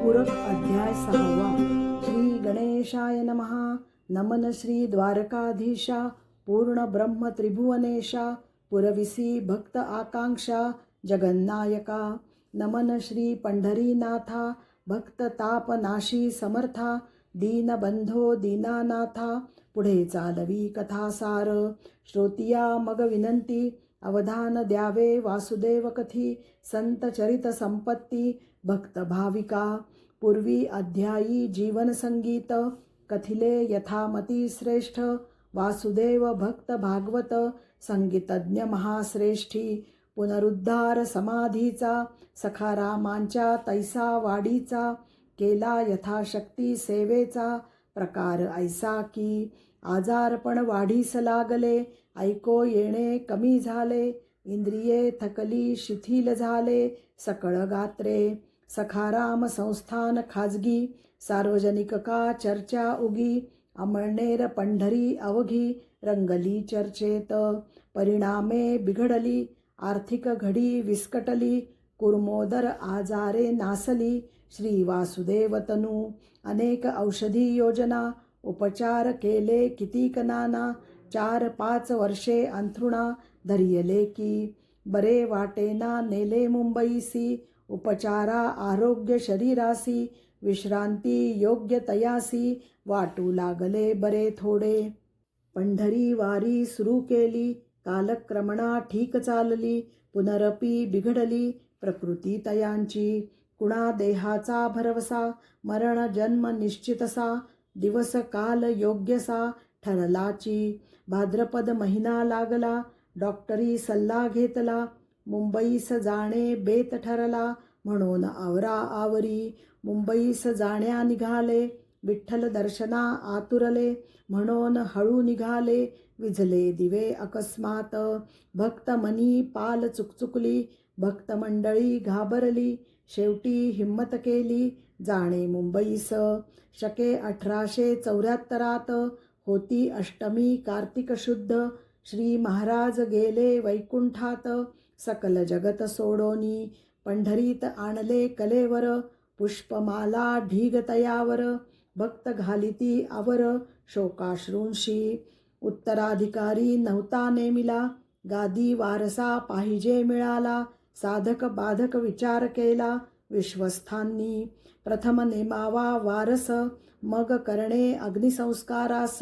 पूरक अध्याय 6. श्री गणेशाय नमः. नमन श्री द्वारकाधीशा, पूर्ण ब्रह्म त्रिभुवनेशा, पुरविसी भक्त आकांक्षा जगन्नायका. नमन श्री पंढरीनाथा, भक्त तापनाशी समर्था, दीनबंधो दीनानाथा, पुढे चालवी कथासार. श्रोतिया मग विनंती, अवधान द्यावे वासुदेव कथी. संत चरित संपत्ती भक्त भाविका, पूर्वी अध्यायी जीवन संगीत, कथिले यथामती श्रेष्ठ. वासुदेव भक्त भागवत, संगीतज्ञ महाश्रेष्ठी. पुनरुद्धार समाधीचा, सखारामांच्या तैसा वाडीचा. केला यथाशक्ती सेवेचा, प्रकार ऐसा की. आजारपण वाढीस लागले, ऐको येणे कमी झाले. इंद्रिये थकली शिथिल झाले, सकळ गात्रे. सखाराम संस्थान खाजगी, सार्वजनिक का चर्चा उगी. अमळनेर पंढरी अवघी, रंगली चर्चेत. परिणामे बिघडली, आर्थिक घडी विस्कटली. कुर्मोदर आजारे नासली, श्री वासुदेव तनू. अनेक औषधी योजना, उपचार केले कितीक नाना. 4-5 वर्षे अंथरुणा धरियले की. बरे वाटेना नेले मुंबईसी, उपचारा आरोग्य शरीरासी. विश्रांती योग्य तयासी, वाटू लागले बरे थोडे. पंढरी वारी सुरू केली, कालक्रमणा ठीक चालली. पुनरपी बिघडली प्रकृती तयांची. कुणा देहाचा भरवसा, मरण जन्म निश्चितसा. दिवस काल योग्यसा ठरलाची. भाद्रपद महिना लागला, डॉक्टरी सल्ला घेतला. मुंबईस जाणे बेत ठरला, म्हणून आवरा आवरी. मुंबईस जाण्या निघाले, विठ्ठल दर्शना आतुरले. म्हणून हळू निघाले, विझले दिवे अकस्मात. भक्त मनी पाल चुकचुकली, भक्त मंडळी घाबरली. शेवटी हिम्मत केली, जाणे मुंबईस. शके 1874 होती अष्टमी कार्तिक शुद्ध. श्री महाराज गेले वैकुंठात, सकल जगत सोडोनी. पंढरीत आणले कलेवर, पुष्पमाला ढीग तयावर. भक्त घालिती आवर, शोकाश्रूंशी. उत्तराधिकारी नव्हता नेमिला, गादी वारसा पाहिजे मिळाला. साधक बाधक विचार केला विश्वस्थांनी. प्रथम नेमावा वारस, मग करणे अग्निसंस्कारास.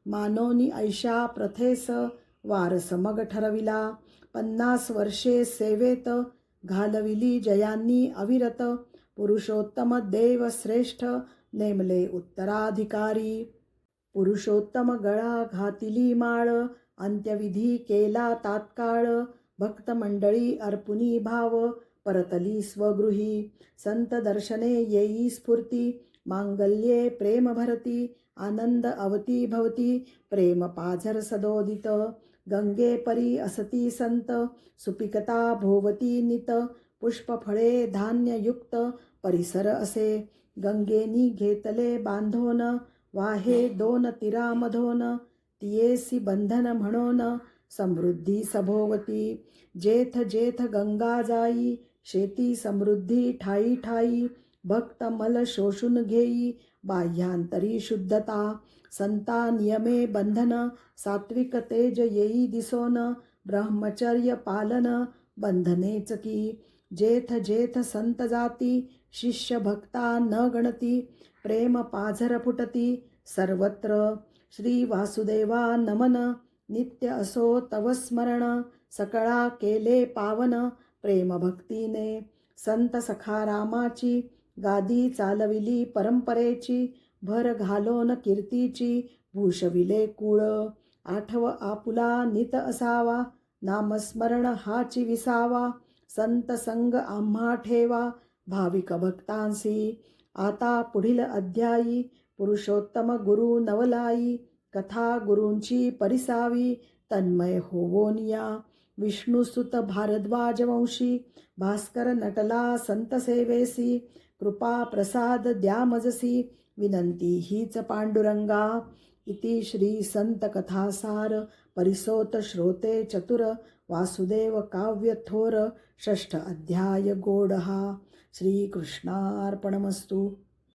मानोनी ऐशा प्रथेस, वारस मग ठरविला. 50 वर्षे सेवेत, घालविली जयांनी अविरत. पुरुषोत्तम देव श्रेष्ठ, नेमले उत्तराधिकारी. पुरुषोत्तम गळा घातिली माळ, अंत्यविधी केला तात्काळ. भक्त मंडळी अर्पुनी भाव, परतली स्वगृही. संत दर्शने येई स्फूर्ती, मांगल्ये प्रेम भरती. आनंद अवती भवती, प्रेम पाझर सदोदित. गंगे परी असती संत, सुपिकता भोवती नित. पुष्पफळे धान्ययुक्त, परिसर असे. गंगेनी घेतले बांधोन, वाहे 2 तीरामधोन. तियेसी बंधन म्हणून, समृद्धी सभोवती. जेथ जेथ गंगा जाई, शेती समृद्धी ठाई ठाई. भक्त मल शोषून घेई, बाह्यांतरी शुद्धता. संता नियमे बंधन, सात्विक तेज येई दिसोन. ब्रह्मचर्य पालन, बंधनेच की. जेथ जेथ संत जाती, शिष्य भक्ता न गणती. प्रेम पाझर फुटती सर्वत्र. श्री वासुदेवा नमन, नित्य असो तव स्मरण. सकळा केले पावन, प्रेम भक्तीने. संत सखारामाची, गादी चालविली परंपरेची. भर घालोन कीर्तीची, भूषविले कुळ. आठव आपुला नित असावा, नामस्मरण हाची विसावा. संत संग आम्हा ठेवा, भाविक भक्तांसी. आता पुढील अध्यायी, पुरुषोत्तम गुरु नवलाई. कथा गुरूंची परिसावी, तन्मय होवोनिया. विष्णुसुत भारद्वाज वंशी, भास्कर नटला संत सेवेसी. कृपा प्रसाद द्या मजसी, विनंती हीच पांडुरंगा. इति श्री संत कथासार परिसोत श्रोते चतुर. वासुदेव काव्य थोर, 6ठ अध्याय गोडहा. श्रीकृष्णार्पणमस्तु.